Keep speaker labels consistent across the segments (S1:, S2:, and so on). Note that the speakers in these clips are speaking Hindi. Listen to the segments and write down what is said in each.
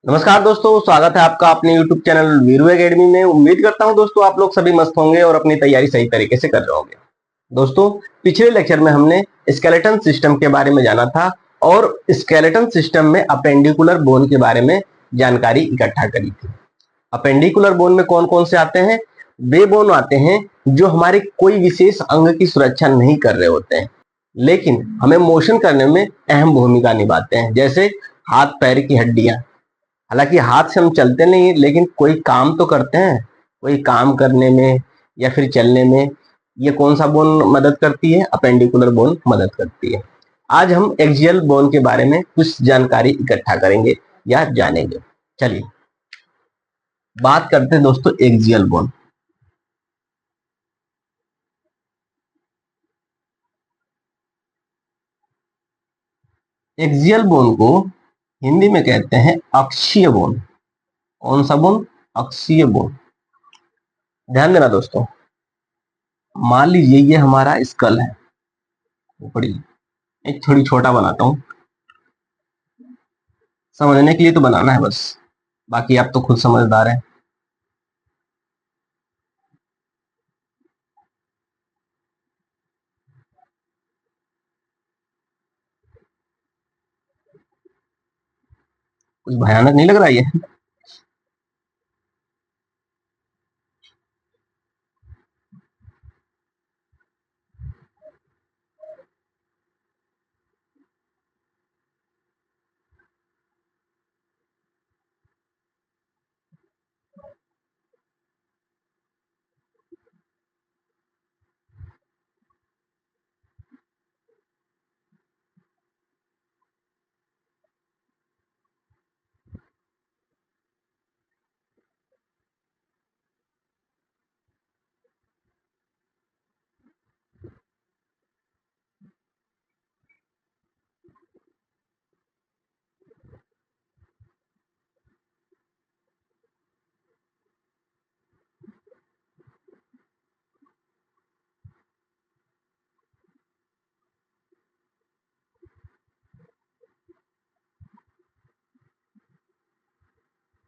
S1: नमस्कार दोस्तों, स्वागत है आपका अपने YouTube चैनल वीरू एकेडमी में। उम्मीद करता हूं दोस्तों आप लोग सभी मस्त होंगे और अपनी तैयारी सही तरीके से कर रहे होंगे। दोस्तों, पिछले लेक्चर में हमने स्केलेटन सिस्टम के बारे में जाना था और स्केलेटन सिस्टम में अपेंडिकुलर बोन के बारे में जानकारी इकट्ठा करी थी। अपेंडिकुलर बोन में कौन कौन से आते हैं? वे बोन आते हैं जो हमारे कोई विशेष अंग की सुरक्षा नहीं कर रहे होते हैं, लेकिन हमें मोशन करने में अहम भूमिका निभाते हैं, जैसे हाथ पैर की हड्डियां। हालांकि हाथ से हम चलते नहीं, लेकिन कोई काम तो करते हैं। कोई काम करने में या फिर चलने में ये कौन सा बोन मदद करती है? अपेंडिकुलर बोन मदद करती है। आज हम एक्सियल बोन के बारे में कुछ जानकारी इकट्ठा करेंगे या जानेंगे। चलिए बात करते हैं दोस्तों एक्सियल बोन। एक्सियल बोन को हिंदी में कहते हैं अक्षीय बोन। कौन सा बोन? अक्षीय बोन। ध्यान देना दोस्तों, मान लीजिए ये हमारा स्कल है, ऊपरी एक थोड़ी छोटा बनाता हूं, समझने के लिए तो बनाना है बस, बाकी आप तो खुद समझदार हैं। कुछ भयानक नहीं लग रहा ये?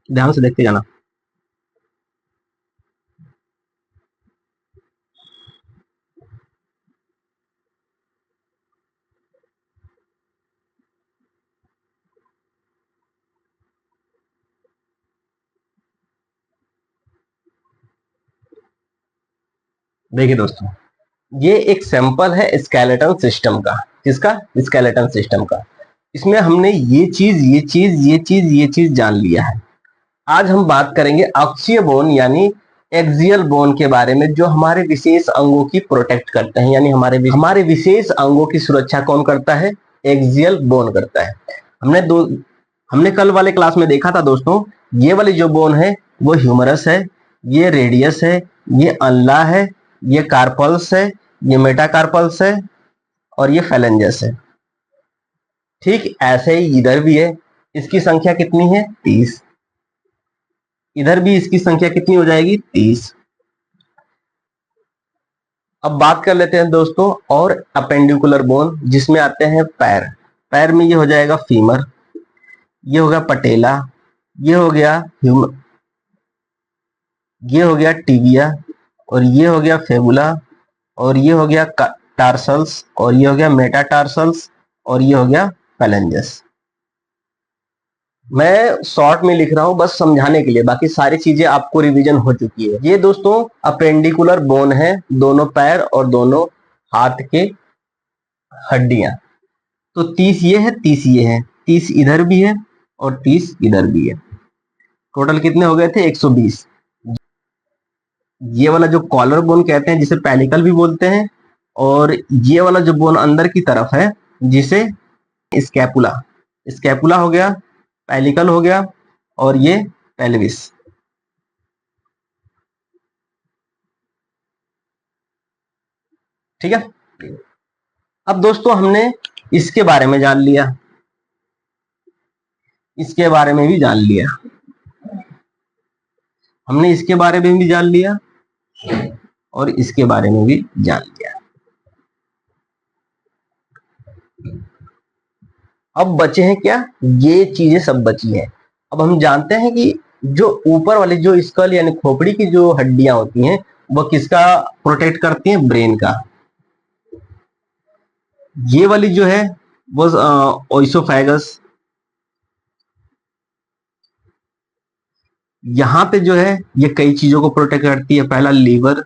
S1: ध्यान से देखते जाना। देखिए दोस्तों, ये एक सैंपल है स्केलेटन सिस्टम का। किसका? स्केलेटन सिस्टम का। इसमें हमने ये चीज जान लिया है। आज हम बात करेंगे अक्षीय बोन यानी एक्सियल बोन के बारे में, जो हमारे विशेष अंगों की प्रोटेक्ट करते हैं, यानी हमारे विशेष अंगों की सुरक्षा कौन करता है? एक्सियल बोन करता है। हमने कल वाले क्लास में देखा था दोस्तों, ये वाली जो बोन है वो ह्यूमरस है, ये रेडियस है, ये अनला है, ये कार्पल्स है, ये मेटाकार्पल्स है और ये फेलेंजस है। ठीक ऐसे ही इधर भी है। इसकी संख्या कितनी है? 30। इधर भी इसकी संख्या कितनी हो जाएगी? 30। अब बात कर लेते हैं दोस्तों और अपेंडिकुलर बोन, जिसमें आते हैं पैर। पैर में ये हो जाएगा फीमर, ये हो गया पटेला, ये हो गया ये हो गया टिबिया, और ये हो गया फेबुला, और ये हो गया टार्सल्स, और ये हो गया मेटाटार्सल्स, और ये हो गया फेलेंजस। मैं शॉर्ट में लिख रहा हूं बस समझाने के लिए, बाकी सारी चीजें आपको रिवीजन हो चुकी है। ये दोस्तों अपेंडिकुलर बोन है, दोनों पैर और दोनों हाथ के हड्डियां। तो 30 ये है, 30 ये है, 30 इधर भी है और 30 इधर भी है। टोटल कितने हो गए थे? 120। ये वाला जो कॉलर बोन कहते हैं, जिसे पेलिकल भी बोलते हैं, और ये वाला जो बोन अंदर की तरफ है जिसे स्कैपुला, स्कैपुला हो गया, पेलिकल हो गया, और ये पेल्विस। ठीक है। अब दोस्तों हमने इसके बारे में जान लिया, इसके बारे में भी जान लिया, हमने इसके बारे में भी जान लिया और इसके बारे में भी जान लिया। अब बचे हैं क्या? ये चीजें सब बची हैं। अब हम जानते हैं कि जो ऊपर वाली जो स्कल यानी खोपड़ी की जो हड्डियां होती हैं, जो ऊपर वाली जो स्कल यानी खोपड़ी की जो हड्डियां होती हैं, वह किसका प्रोटेक्ट करती हैं? ब्रेन का। ये वाली जो है वो ओइसोफेगस, यहां पे जो है ये कई चीजों को प्रोटेक्ट करती है। पहला लीवर,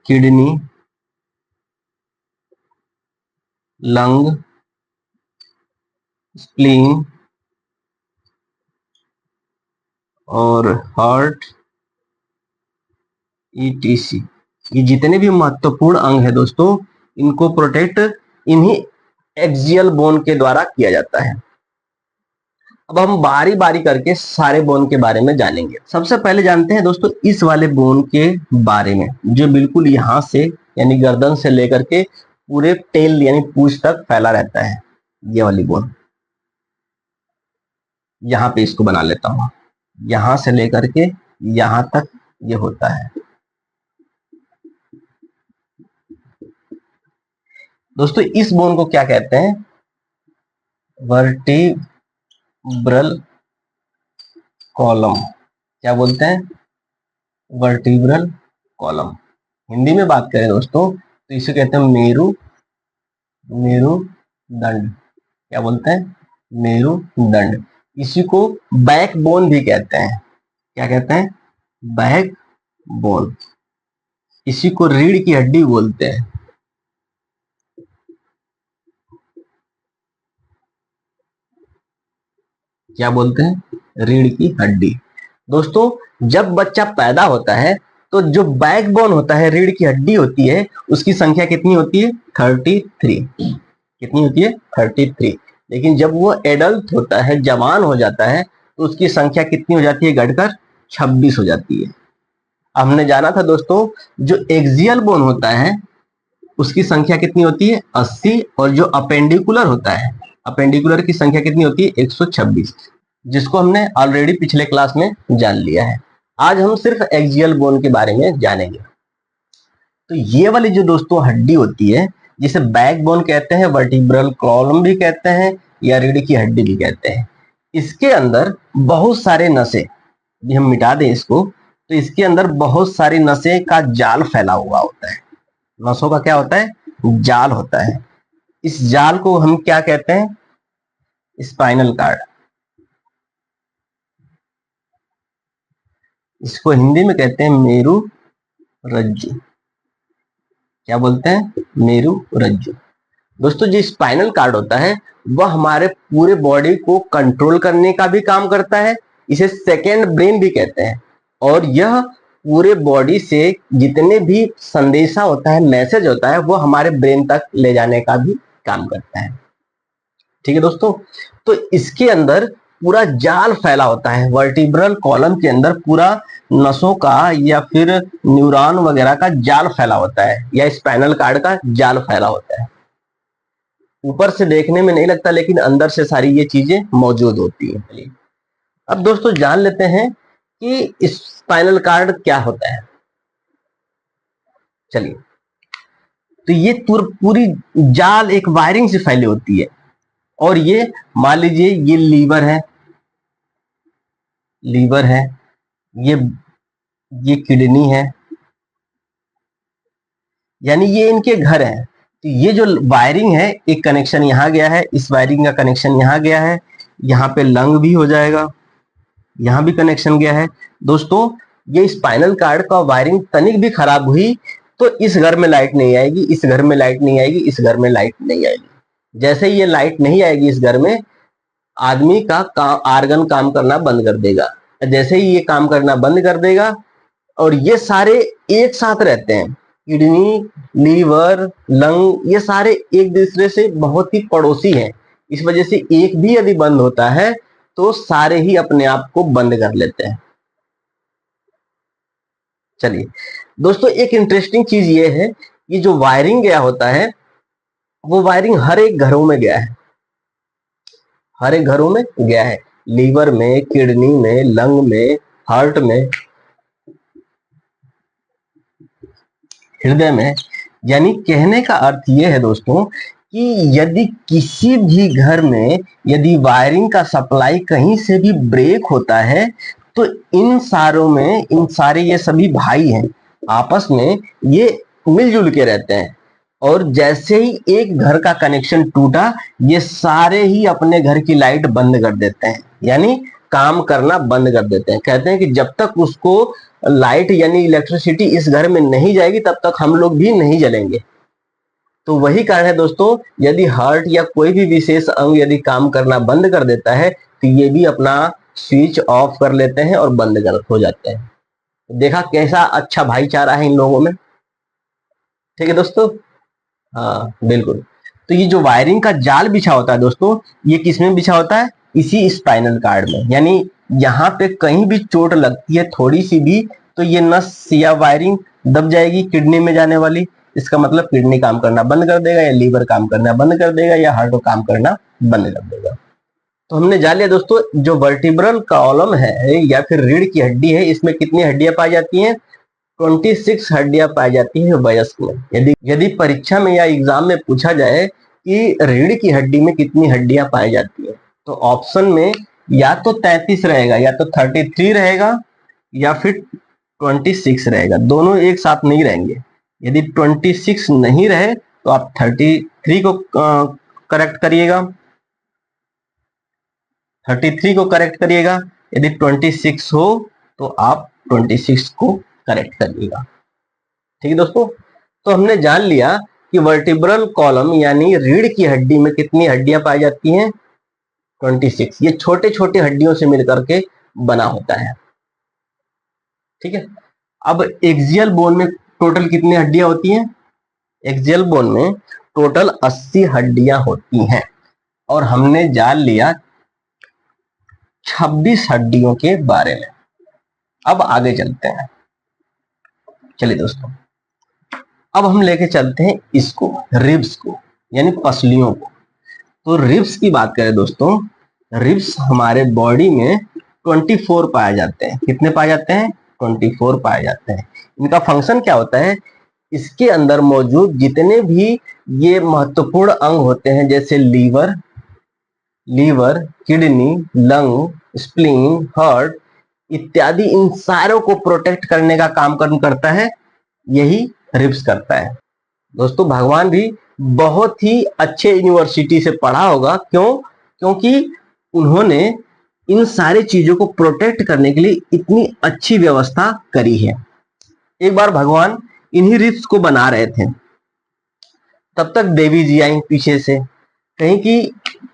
S1: किडनी, लंग, स्प्लीन और हार्ट, ईटीसी। ये जितने भी महत्वपूर्ण अंग है दोस्तों, इनको प्रोटेक्ट इन्हीं एक्सियल बोन के द्वारा किया जाता है। अब हम बारी बारी करके सारे बोन के बारे में जानेंगे। सबसे पहले जानते हैं दोस्तों इस वाले बोन के बारे में, जो बिल्कुल यहां से यानी गर्दन से लेकर के पूरे टेल यानी पूंछ तक फैला रहता है। ये वाली बोन, यहां पे इसको बना लेता हूं, यहां से लेकर के यहां तक ये होता है। दोस्तों इस बोन को क्या कहते हैं? Vertebral column. क्या बोलते हैं? Vertebral column. हिंदी में बात करें दोस्तों तो इसे कहते हैं मेरुदंड। क्या बोलते हैं? मेरुदंड। इसी को बैक बोन भी कहते हैं। क्या कहते हैं? Back bone. इसी को रीढ़ की हड्डी बोलते हैं। क्या बोलते हैं? रीढ़ की हड्डी। दोस्तों जब बच्चा पैदा होता है तो जो बैकबोन होता है, रीढ़ की हड्डी होती है, उसकी संख्या कितनी होती है? 33। कितनी होती है? 33। लेकिन जब वो एडल्ट होता है, जवान हो जाता है, तो उसकी संख्या कितनी हो जाती है? घटकर 26 हो जाती है। हमने जाना था दोस्तों जो एक्सियल बोन होता है उसकी संख्या कितनी होती है? 80। और जो अपेंडिकुलर होता है, अपेंडिकुलर की संख्या कितनी होती है? 126, जिसको हमने ऑलरेडी पिछले क्लास में जान लिया है। आज हम सिर्फ एक्सियल बोन के बारे में जानेंगे। तो ये वाली जो दोस्तों हड्डी होती है, जिसे बैक बोन कहते हैं, वर्टिब्रल कॉलम भी कहते हैं, या रीढ़ की हड्डी भी कहते हैं, इसके अंदर बहुत सारे नसें, भी हम मिटा दें इसको, तो इसके अंदर बहुत सारी नसें का जाल फैला हुआ होता है। नसों का क्या होता है? जाल होता है। इस जाल को हम क्या कहते हैं? Spinal cord. इसको हिंदी में कहते हैं मेरु रज्जु। क्या बोलते हैं? मेरु रज्जु। दोस्तों जो स्पाइनल कार्ड होता है वह हमारे पूरे बॉडी को कंट्रोल करने का भी काम करता है। इसे सेकेंड ब्रेन भी कहते हैं। और यह पूरे बॉडी से जितने भी संदेशा होता है, मैसेज होता है, वो हमारे ब्रेन तक ले जाने का भी काम करता है। ठीक है दोस्तों, तो इसके अंदर पूरा जाल फैला होता है। वर्टिब्रल कॉलम के अंदर पूरा नसों का या फिर न्यूरॉन वगैरह का जाल फैला होता है, या स्पाइनल कार्ड का जाल फैला होता है। ऊपर से देखने में नहीं लगता, लेकिन अंदर से सारी ये चीजें मौजूद होती है। अब दोस्तों जान लेते हैं कि स्पाइनल कार्ड क्या होता है। चलिए, तो ये पूरी जाल एक वायरिंग से फैली होती है। और ये मान लीजिए ये लीवर है, लीवर है, ये किडनी है, यानी ये इनके घर है। तो ये जो वायरिंग है, एक कनेक्शन यहाँ गया है, इस वायरिंग का कनेक्शन यहाँ गया है, यहाँ पे लंग भी हो जाएगा, यहाँ भी कनेक्शन गया है। दोस्तों ये स्पाइनल कार्ड का वायरिंग तनिक भी खराब हुई तो इस घर में लाइट नहीं आएगी, इस घर में लाइट नहीं आएगी, इस घर में लाइट नहीं आएगी। जैसे ही ये लाइट नहीं आएगी इस घर में, आदमी का आर्गन काम करना बंद कर देगा। जैसे ही ये काम करना बंद कर देगा, और ये सारे एक साथ रहते हैं, किडनी, लीवर, लंग, ये सारे एक दूसरे से बहुत ही पड़ोसी हैं। इस वजह से एक भी यदि बंद होता है तो सारे ही अपने आप को बंद कर लेते हैं। चलिए दोस्तों, एक इंटरेस्टिंग चीज ये है, ये जो वायरिंग गया होता है वो वायरिंग हर एक घरों में गया है, हर एक घरों में गया है। लीवर में, किडनी में, लंग में, हार्ट में, हृदय में। यानी कहने का अर्थ यह है दोस्तों कि यदि किसी भी घर में यदि वायरिंग का सप्लाई कहीं से भी ब्रेक होता है तो इन सारों में, इन सारे ये सभी भाई हैं, आपस में ये मिलजुल के रहते हैं। और जैसे ही एक घर का कनेक्शन टूटा, ये सारे ही अपने घर की लाइट बंद कर देते हैं, यानी काम करना बंद कर देते हैं। कहते हैं कि जब तक उसको लाइट यानी इलेक्ट्रिसिटी इस घर में नहीं जाएगी तब तक हम लोग भी नहीं जलेंगे। तो वही कारण है दोस्तों, यदि हार्ट या कोई भी विशेष अंग यदि काम करना बंद कर देता है तो ये भी अपना स्विच ऑफ कर लेते हैं और बंद कर हो जाते हैं। देखा कैसा अच्छा भाईचारा है इन लोगों में। ठीक है दोस्तों, हाँ बिल्कुल। तो ये जो वायरिंग का जाल बिछा होता है दोस्तों, ये किसमें बिछा होता है? इसी स्पाइनल कार्ड में। यानी यहाँ पे कहीं भी चोट लगती है थोड़ी सी भी तो ये नस या वायरिंग दब जाएगी किडनी में जाने वाली। इसका मतलब किडनी काम करना बंद कर देगा, या लीवर काम करना बंद कर देगा, या हार्ट काम करना बंद कर देगा। तो हमने जान लिया दोस्तों, जो वर्टिब्रल कॉलम है या फिर रीढ़ की हड्डी है, इसमें कितनी हड्डियां पाई जाती हैं? 26 हड्डियां पाई जाती है वयस्क में। यदि यदि परीक्षा में या एग्जाम में पूछा जाए कि रीढ़ की हड्डी में कितनी हड्डियां पाई जाती है, तो ऑप्शन में या तो 33 रहेगा, या तो 33 रहेगा, या फिर 26 रहेगा। दोनों एक साथ नहीं रहेंगे। यदि 26 नहीं रहे तो आप 33 को करेक्ट करिएगा, 33 को करेक्ट करिएगा। यदि 26 हो तो आप 26 को करेक्ट करिएगा। ठीक है दोस्तों, तो हमने जान लिया कि वर्टिब्रल कॉलम यानी रीढ़ की हड्डी में कितनी हड्डियां पाई जाती हैं? 26। ये छोटे छोटे हड्डियों से मिलकर के बना होता है। ठीक है, अब एक्सियल बोन में टोटल कितनी हड्डियां होती हैं? एक्सियल बोन में टोटल 80 हड्डियां होती हैं। और हमने जान लिया 26 हड्डियों के बारे में। अब आगे चलते हैं। चलिए दोस्तों, अब हम लेके चलते हैं इसको, रिब्स को, यानी पसलियों को। तो रिब्स की बात करें दोस्तों, रिब्स हमारे बॉडी में 24 पाए जाते हैं। कितने पाए जाते हैं? 24 पाए जाते हैं। इनका फंक्शन क्या होता है? इसके अंदर मौजूद जितने भी ये महत्वपूर्ण अंग होते हैं, जैसे liver, kidney, lung, spleen, heart इत्यादि, इन सारों को प्रोटेक्ट करने का काम करता है यही रिब्स करता है। दोस्तों भगवान भी बहुत ही अच्छे यूनिवर्सिटी से पढ़ा होगा। क्यों? क्योंकि उन्होंने इन सारी चीजों को प्रोटेक्ट करने के लिए इतनी अच्छी व्यवस्था करी है। एक बार भगवान इन्हीं रिब्स को बना रहे थे, तब तक देवी जी आई पीछे से, कहीं कि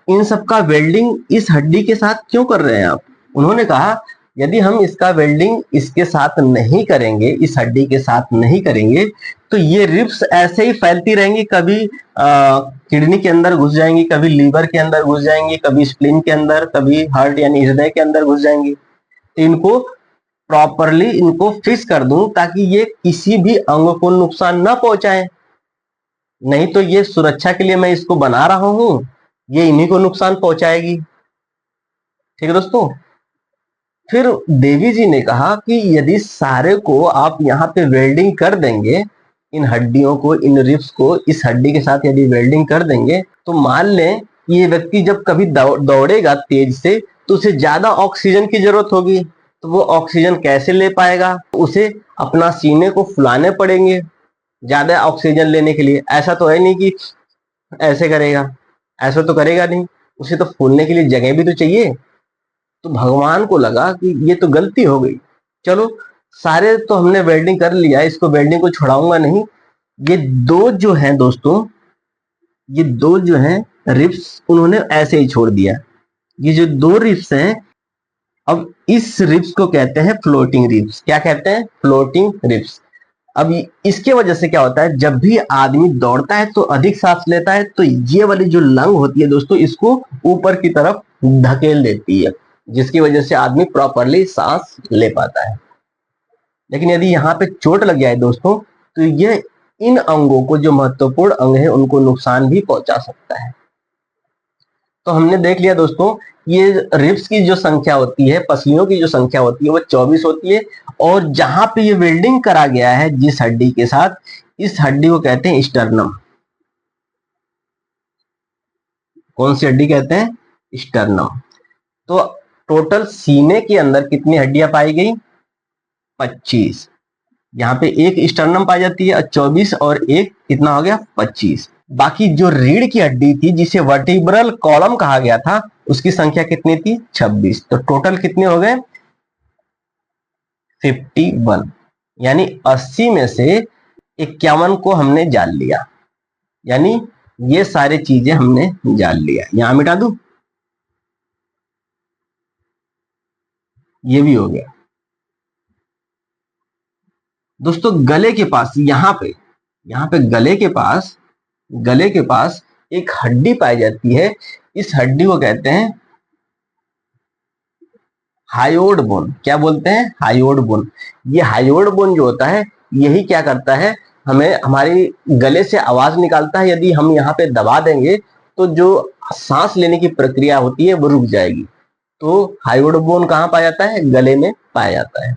S1: इन सब का वेल्डिंग इस हड्डी के साथ क्यों कर रहे हैं आप? उन्होंने कहा यदि हम इसका वेल्डिंग इसके साथ नहीं करेंगे, इस हड्डी के साथ नहीं करेंगे, तो ये रिब्स ऐसे ही फैलती रहेंगी। कभी किडनी के अंदर घुस जाएंगी, कभी लीवर के अंदर घुस जाएंगी, कभी स्प्लीन के अंदर, कभी हार्ट यानी हृदय के अंदर घुस जाएंगी। तो इनको प्रॉपरली इनको फिक्स कर दूं ताकि ये किसी भी अंग को नुकसान न पहुंचाए। नहीं तो ये सुरक्षा के लिए मैं इसको बना रहा हूं, ये इन्हीं को नुकसान पहुंचाएगी। ठीक है दोस्तों, फिर देवी जी ने कहा कि यदि सारे को आप यहाँ पे वेल्डिंग कर देंगे, इन हड्डियों को, इन रिब्स को इस हड्डी के साथ यदि वेल्डिंग कर देंगे, तो मान लें ये व्यक्ति जब कभी दौड़ेगा तेज से तो उसे ज्यादा ऑक्सीजन की जरूरत होगी। तो वो ऑक्सीजन कैसे ले पाएगा? उसे अपना सीने को फुलाने पड़ेंगे ज्यादा ऑक्सीजन लेने के लिए। ऐसा तो है नहीं कि ऐसे करेगा, ऐसा तो करेगा नहीं, उसे तो फूलने के लिए जगह भी तो चाहिए। तो भगवान को लगा कि ये तो गलती हो गई, चलो सारे तो हमने वेल्डिंग कर लिया, इसको वेल्डिंग को छुड़ाऊंगा नहीं। ये दो जो है दोस्तों, ये दो जो है रिब्स, उन्होंने ऐसे ही छोड़ दिया। ये जो दो रिब्स हैं, अब इस रिब्स को कहते हैं फ्लोटिंग रिब्स। क्या कहते हैं? Floating ribs. अब इसके वजह से क्या होता है, जब भी आदमी दौड़ता है तो अधिक सांस लेता है, तो ये वाली जो लंग होती है दोस्तों, इसको ऊपर की तरफ धकेल देती है, जिसकी वजह से आदमी प्रॉपरली सांस ले पाता है। लेकिन यदि यहाँ पे चोट लग जाए दोस्तों, तो ये इन अंगों को, जो महत्वपूर्ण अंग है, उनको नुकसान भी पहुंचा सकता है। तो हमने देख लिया दोस्तों, ये रिब्स की जो संख्या होती है, पसलियों की जो संख्या होती है, वो 24 होती है। और जहां पे ये वेल्डिंग करा गया है जिस हड्डी के साथ, इस हड्डी को कहते हैं स्टर्नम। कौन सी हड्डी कहते हैं? स्टर्नम। तो टोटल सीने के अंदर कितनी हड्डियां पाई गई? 25। यहाँ पे एक स्टर्नम पाई जाती है 24 और एक कितना हो गया? 25। बाकी जो रीढ़ की हड्डी थी जिसे वर्टिब्रल कॉलम कहा गया था उसकी संख्या कितनी थी? 26। तो टोटल कितने हो गए? 51। यानी 80 में से 51 को हमने जान लिया, यानी ये सारी चीजें हमने जान लिया। यहां मिटा दूं, ये भी हो गया। दोस्तों गले के पास यहाँ पे गले के पास एक हड्डी पाई जाती है। इस हड्डी को कहते हैं हायोड बोन। क्या बोलते हैं? Hyoid bone. ये हायोड बोन जो होता है यही क्या करता है, हमें हमारी गले से आवाज निकालता है। यदि हम यहाँ पे दबा देंगे तो जो सांस लेने की प्रक्रिया होती है वो रुक जाएगी। तो हायोड बोन कहाँ पाया जाता है? गले में पाया जाता है।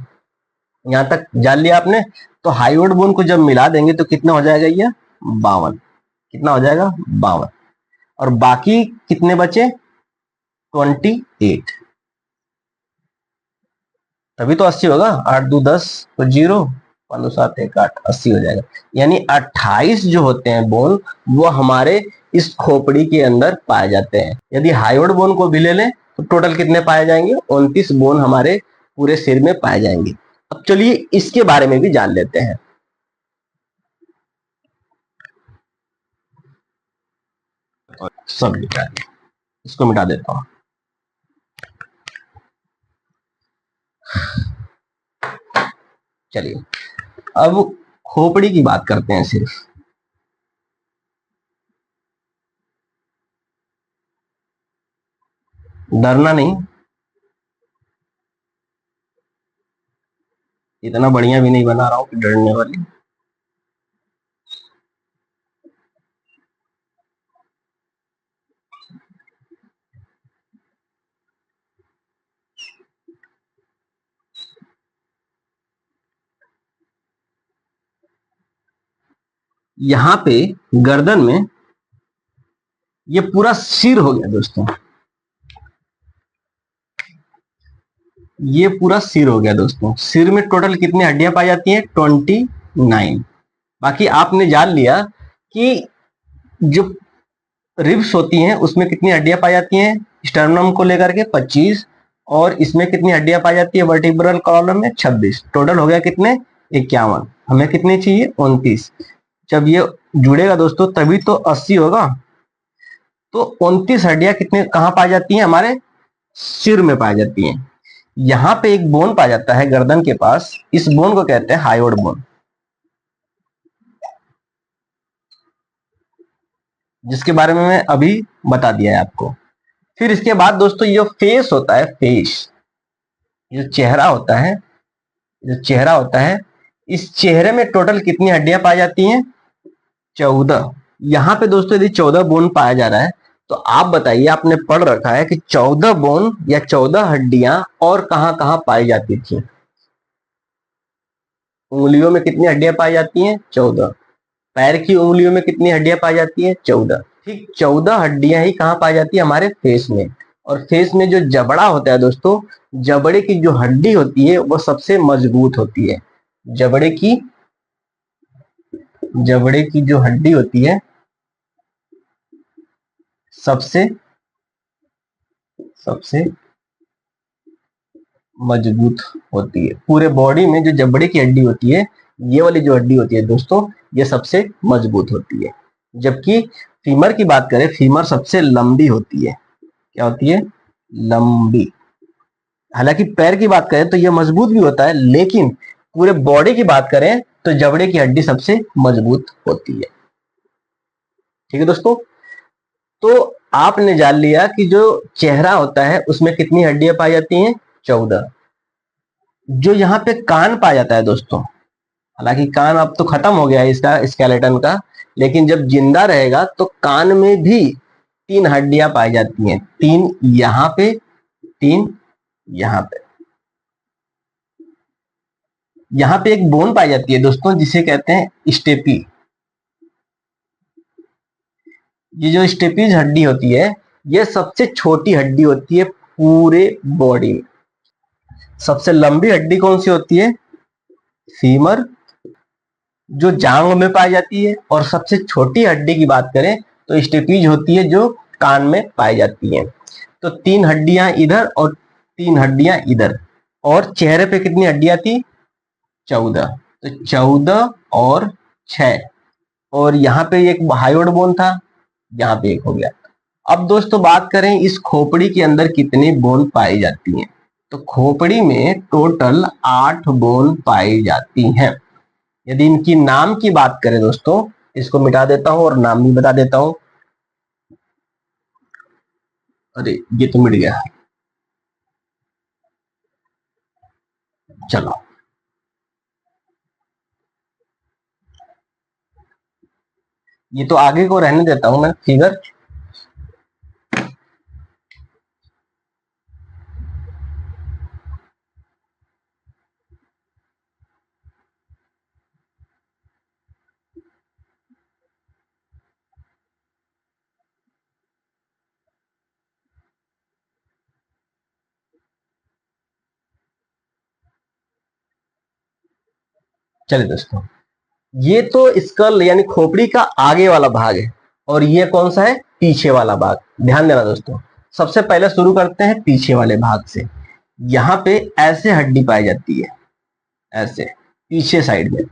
S1: यहां तक जान लिया आपने। तो हायोड बोन को जब मिला देंगे तो कितना हो जाएगा? ये 52। कितना हो जाएगा? 52। और बाकी कितने बचे? 28। तभी तो 80 होगा। 8 2 10 तो 0, 5 2 7 1 8, 80 हो जाएगा। यानी 28 जो होते हैं बोन वो हमारे इस खोपड़ी के अंदर पाए जाते हैं। यदि हायोड बोन को भी ले लें तो टोटल कितने पाए जाएंगे? 29 बोन हमारे पूरे सिर में पाए जाएंगे। अब चलिए इसके बारे में भी जान लेते हैं। सब मिटा दिया, इसको मिटा देता हूं। चलिए अब खोपड़ी की बात करते हैं सिर्फ। डरना नहीं, इतना बढ़िया भी नहीं बना रहा हूं कि डरने वाली। यहां पे गर्दन में ये पूरा सिर हो गया दोस्तों, ये पूरा सिर हो गया दोस्तों। सिर में टोटल कितनी हड्डियां पाई जाती हैं? 29। बाकी आपने जान लिया कि जो रिब्स होती हैं उसमें कितनी हड्डियां पाई जाती हैं? स्टर्नम को लेकर के 25 और इसमें कितनी हड्डियां पाई जाती है? वर्टिब्रल कॉलम में 26। टोटल हो गया कितने? 51। हमें कितनी चाहिए? 29। जब ये जुड़ेगा दोस्तों तभी तो 80 होगा। तो 29 हड्डियां कितने कहां पाई जाती हैं? हमारे सिर में पाई जाती हैं। यहां पे एक बोन पाया जाता है गर्दन के पास, इस बोन को कहते हैं हायोड बोन, जिसके बारे में मैं अभी बता दिया है आपको। फिर इसके बाद दोस्तों ये जो फेस होता है, फेस, जो चेहरा होता है, जो चेहरा होता है, इस चेहरे में टोटल कितनी हड्डियां पाई जाती हैं? 14। यहाँ पे दोस्तों यदि 14 बोन पाया जा रहा है तो आप बताइए, आपने पढ़ रखा है कि 14 बोन या 14 हड्डियां और कहां कहां पाई जाती थी? उंगलियों में कितनी हड्डियां पाई जाती हैं? 14। पैर की उंगलियों में कितनी हड्डियां पाई जाती हैं? 14। ठीक 14 हड्डियां ही कहां पाई जाती है? हमारे फेस में। और फेस में जो जबड़ा होता है दोस्तों, जबड़े की जो हड्डी होती है वो सबसे मजबूत होती है। जबड़े की जो हड्डी होती है सबसे सबसे मजबूत होती है। पूरे बॉडी में जो जबड़े की हड्डी होती है, ये वाली जो हड्डी होती है दोस्तों, ये सबसे मजबूत होती है। जबकि फीमर की बात करें, फीमर सबसे लंबी होती है। क्या होती है? लंबी। हालांकि पैर की बात करें तो ये मजबूत भी होता है, लेकिन पूरे बॉडी की बात करें तो जबड़े की हड्डी सबसे मजबूत होती है। ठीक है दोस्तों, तो आपने जान लिया कि जो चेहरा होता है उसमें कितनी हड्डियां पाई जाती हैं? 14। जो यहाँ पे कान पाया जाता है दोस्तों, हालांकि कान अब तो खत्म हो गया है इसका, स्केलेटन का, लेकिन जब जिंदा रहेगा तो कान में भी 3 हड्डियां पाई जाती हैं। 3 यहाँ पे, 3 यहाँ पे। यहाँ पे एक बोन पाई जाती है दोस्तों जिसे कहते हैं स्टेपी। ये जो स्टेपीज हड्डी होती है ये सबसे छोटी हड्डी होती है पूरे बॉडी में। सबसे लंबी हड्डी कौन सी होती है? फीमर, जो जांघ में पाई जाती है। और सबसे छोटी हड्डी की बात करें तो स्टेपीज होती है, जो कान में पाई जाती है। तो 3 हड्डियां इधर और 3 हड्डियां इधर। और चेहरे पे कितनी हड्डियां थी? 14। तो 14 और 6। और यहाँ पे एक हायोइड बोन था, यहाँ पे एक हो गया। अब दोस्तों बात करें इस खोपड़ी के अंदर कितनी बोन पाई जाती हैं। तो खोपड़ी में टोटल 8 बोन पाई जाती हैं। यदि इनकी नाम की बात करें दोस्तों, इसको मिटा देता हूं और नाम भी बता देता हूं। अरे ये तो मिट गया, चलो। ये तो आगे को रहने देता हूं मैं फिगर। चलिए दोस्तों, ये तो स्कल यानी खोपड़ी का आगे वाला भाग है, और ये कौन सा है? पीछे वाला भाग। ध्यान देना दोस्तों, सबसे पहले शुरू करते हैं पीछे वाले भाग से। यहाँ पे ऐसे हड्डी पाई जाती है, ऐसे पीछे साइड में।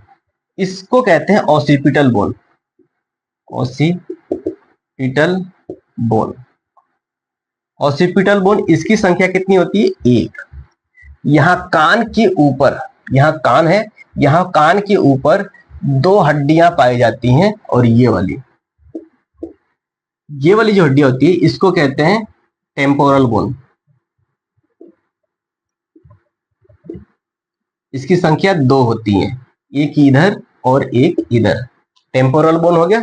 S1: इसको कहते हैं occipital bone. Occipital bone. Occipital bone, इसकी संख्या कितनी होती है? 1। यहाँ कान के ऊपर, यहाँ कान है, यहाँ कान के ऊपर 2 हड्डियां पाई जाती हैं। और ये वाली जो हड्डी होती है इसको कहते हैं टेम्पोरल बोन। इसकी संख्या 2 होती है, एक इधर और एक इधर। टेम्पोरल बोन हो गया,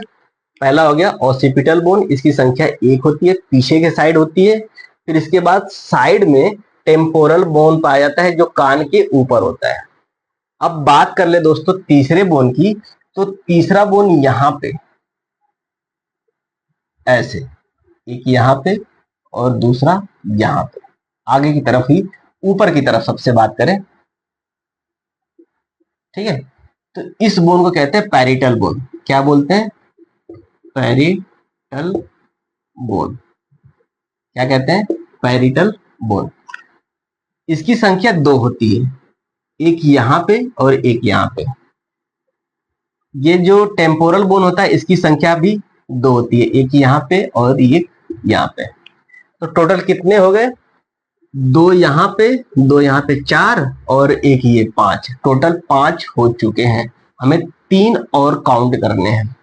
S1: पहला हो गया। ऑसिपिटल बोन, इसकी संख्या 1 होती है, पीछे के साइड होती है। फिर इसके बाद साइड में टेम्पोरल बोन पाया जाता है, जो कान के ऊपर होता है। अब बात कर ले दोस्तों तीसरे बोन की, तो तीसरा बोन यहाँ पे ऐसे, एक यहाँ पे और दूसरा यहाँ पे, आगे की तरफ ही, ऊपर की तरफ सबसे बात करें, ठीक है। तो इस बोन को कहते हैं पैरिटल बोन। क्या बोलते हैं? Parietal bone. क्या कहते हैं? Parietal bone. इसकी संख्या 2 होती है, एक यहाँ पे और एक यहाँ पे। ये जो टेम्पोरल बोन होता है इसकी संख्या भी 2 होती है, एक यहाँ पे और एक यहाँ पे। तो टोटल कितने हो गए? 2 यहाँ पे, 2 यहाँ पे, 4 और एक ये 5। टोटल 5 हो चुके हैं। हमें 3 और काउंट करने हैं।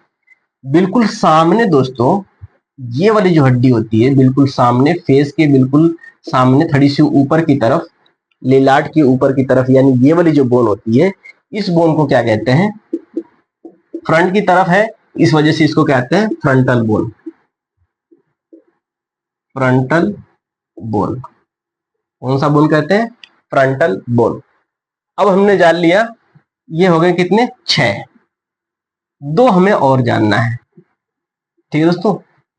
S1: बिल्कुल सामने दोस्तों ये वाली जो हड्डी होती है, बिल्कुल सामने, फेस के बिल्कुल सामने, थोड़ी सी ऊपर की तरफ, लिलाट के ऊपर की तरफ, यानी ये वाली जो बोन होती है, इस बोन को क्या कहते हैं? फ्रंट की तरफ है, इस वजह से इसको कहते हैं फ्रंटल बोन। Frontal bone. कौन सा बोन कहते हैं? Frontal bone. अब हमने जान लिया, ये हो गए कितने? 6। 2 हमें और जानना है, ठीक है दोस्तों।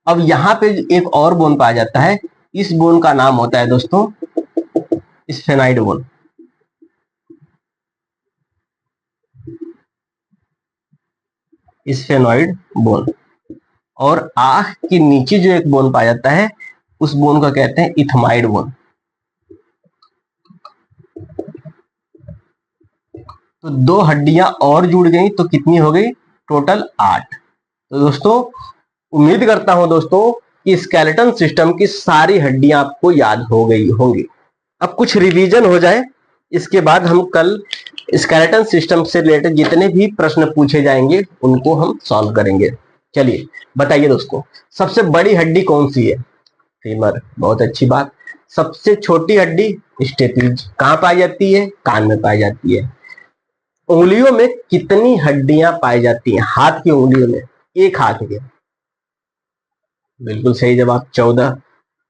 S1: अब यहाँ पे एक और बोन पाया जाता है, इस बोन का नाम होता है दोस्तों स्फेनॉइड बोन। Sphenoid bone. और आंख के नीचे जो एक बोन पाया जाता है, उस बोन को कहते हैं इथमाइड बोन। तो 2 हड्डियां और जुड़ गई तो कितनी हो गई? टोटल 8। तो दोस्तों उम्मीद करता हूं दोस्तों कि स्केलेटन सिस्टम की सारी हड्डियां आपको याद हो गई होंगी। अब कुछ रिवीजन हो जाए, इसके बाद हम कल स्केलेटन सिस्टम से रिलेटेड जितने भी प्रश्न पूछे जाएंगे उनको हम सॉल्व करेंगे। चलिए बताइए दोस्तों, सबसे बड़ी हड्डी कौन सी है? फीमर। बहुत अच्छी बात। सबसे छोटी हड्डी? स्टेपीज। कहाँ पाई जाती है? कान में पाई जाती है। उंगलियों में कितनी हड्डियां पाई जाती हैं? हाथ की उंगलियों में, एक हाथ के। बिल्कुल सही जवाब, 14।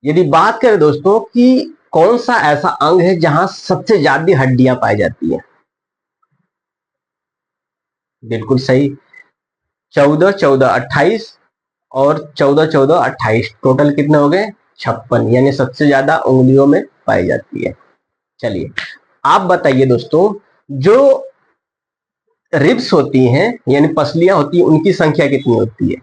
S1: यदि बात करें दोस्तों कि कौन सा ऐसा अंग है जहां सबसे ज्यादा हड्डियां पाई जाती हैं? बिल्कुल सही, 14 14 28 और 14 14 28, टोटल कितने हो गए? 56, यानी सबसे ज्यादा उंगलियों में पाई जाती है। चलिए आप बताइए दोस्तों, जो रिब्स होती हैं यानी पसलियां होती हैं, उनकी संख्या कितनी होती है?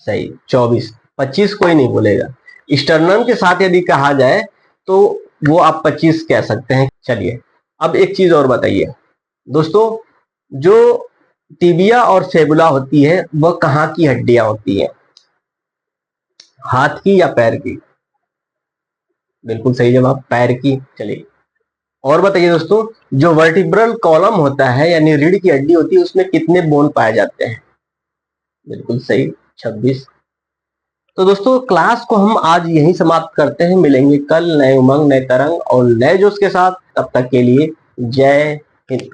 S1: सही, 24। 25 कोई नहीं बोलेगा। स्टर्नम के साथ यदि कहा जाए तो वो आप 25 कह सकते हैं। चलिए अब एक चीज और बताइए दोस्तों, जो टिबिया और फेबुला होती है वह कहाँ की हड्डियां होती है? हाथ की या पैर की? बिल्कुल सही जवाब, पैर की। चलिए और बताइए दोस्तों, जो वर्टिब्रल कॉलम होता है यानी रीढ़ की हड्डी होती है, उसमें कितने बोन पाए जाते हैं? बिल्कुल सही, 26। तो दोस्तों क्लास को हम आज यहीं समाप्त करते हैं। मिलेंगे कल नए उमंग, नए तरंग और नए जोश के साथ। तब तक के लिए जय हिंद।